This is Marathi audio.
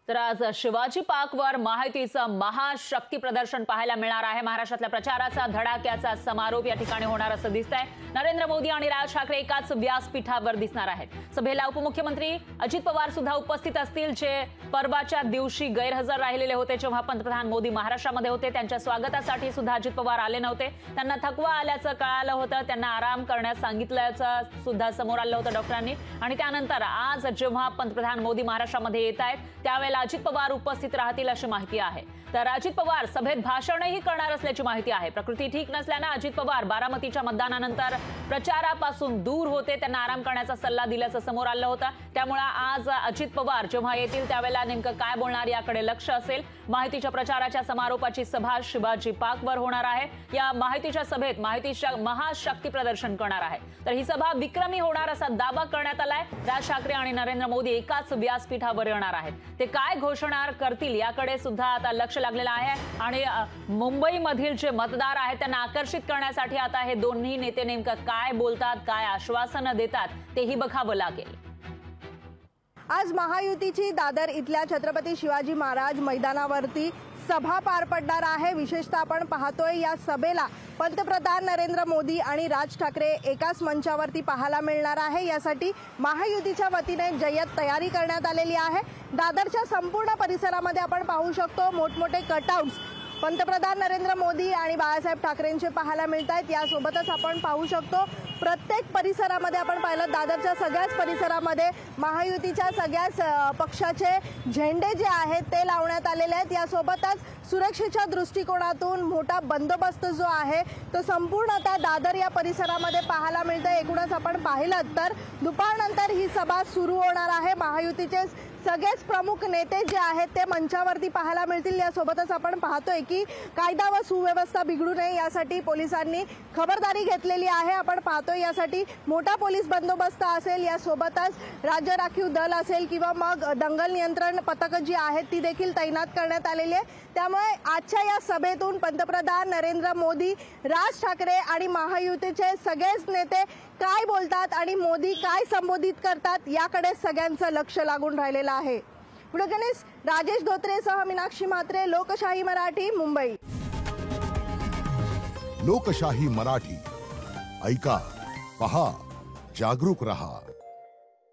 तर आज शिवाजी पार्कवर महायुतीचं महाशक्ती प्रदर्शन पाहायला मिळणार आहे। महाराष्ट्रातल्या प्रचाराचा धडाक्याचा समारोप या ठिकाणी होणार असं दिसतंय। नरेंद्र मोदी आणि राज ठाकरे एकाच व्यासपीठावर दिसणार आहेत। सभेला उपमुख्यमंत्री अजित पवार सुद्धा उपस्थित असतील, जे परवाच्या दिवशी गैरहजर राहिलेले होते जेव्हा पंतप्रधान मोदी महाराष्ट्रामध्ये होते। त्यांच्या स्वागतासाठी सुद्धा अजित पवार आले नव्हते। त्यांना थकवा आल्याचं कळालं होतं, त्यांना आराम करण्यास सांगितल्याचं सुद्धा समोर आलं होतं डॉक्टरांनी। आणि त्यानंतर आज जेव्हा पंतप्रधान मोदी महाराष्ट्रामध्ये येत आहेत त्यावेळेला अजित पवार उपस्थित राहतील अशी माहिती आहे। तर अजित पवार सभेत भाषणही करणार असल्याची माहिती आहे। प्रकृती ठीक नसल्याने अजित पवार बारामतीच्या मतदानानंतर प्रचारापासून दूर होते, त्यांना आराम करण्याचा सल्ला दिल्याचं समोर आलं होतं। त्यामुळे आज अजित पवार जेव्हा येतील त्यावेळेला नेमकं काय बोलणार याकडे लक्ष असेल। माहितीच्या प्रचाराच्या समारोपाची सभा शिवाजी पार्कवर होणार आहे। या माहितीच्या सभेत माहितीच्या महाशक्ती प्रदर्शन करणार आहे। तर ही सभा विक्रमी होणार असा दावा करण्यात आलाय। राज ठाकरे आणि नरेंद्र मोदी एकाच व्यासपीठावर येणार आहेत। ते काय घोषणा करतील याकडे सुद्धा आता लक्ष लागलेलं आहे। आणि मुंबईमधील जे मतदार आहेत त्यांना आकर्षित करण्यासाठी आता हे दोन्ही नेते नेमकं काय बोलतात, काय आश्वासनं देतात तेही बघावं लागेल। आज महायुतीची दादर इथल्या छत्रपती शिवाजी महाराज मैदानावरती सभा पार पडणार आहे। विशेषतः आपण पाहतोय या सभेला पंतप्रधान नरेंद्र मोदी आणि राज ठाकरे एकाच मंचावरती पाहायला मिळणार आहे। यासाठी महायुतीच्या वतीने जय्यत तयारी करण्यात आलेली आहे। दादरच्या संपूर्ण परिसरामध्ये आपण पाहू शकतो मोठमोठे कटआउट्स पंतप्रधान नरेंद्र मोदी आणि बाळासाहेब ठाकरेंचे पाहायला मिळत आहेत। यासोबतच आपण पाहू शकतो प्रत्येक परिसरामध्ये आपण पाहिलं दादरच्या सगळ्याच परिसरामध्ये महायुतीच्या सगळ्याच पक्षाचे झेंडे जे आहेत ते लावण्यात आलेले आहेत। यासोबतच सुरक्षेच्या दृष्टिकोनातून मोठा बंदोबस्त जो आहे तो संपूर्ण त्या दादर या परिसरामध्ये पाहायला मिळतं। एकूणच आपण पाहिलं तर दुपारनंतर ही सभा सुरू होणार आहे। महायुतीचे सगळेच प्रमुख नेते जे आहेत ते मंचावरती पाहायला मिळतील। यासोबतच आपण पाहतोय की कायदा व सुव्यवस्था बिघडू नये यासाठी पोलिसांनी खबरदारी घेतलेली आहे। आपण पाहतोय यासाठी मोठा पोलीस बंदोबस्त असेल, यासोबतच राज्य राखीव दल असेल किंवा मग दंगल नियंत्रण पथक जी आहेत ती देखील तैनात करण्यात आलेली आहे। त्यामुळे आजच्या या सभेतून पंतप्रधान नरेंद्र मोदी, राज ठाकरे आणि महायुतीचे सगळेच नेते काय बोलतात आणि मोदी काय संबोधित करतात याकडे सगळ्यांचं लक्ष लागून राहिलेलं आहे। जर्नलिस्ट राजेश धोत्रेसह मीनाक्षी म्हात्रे, लोकशाही मराठी, मुंबई। लोकशाही मराठी ऐका, पहा, जागरूक रहा।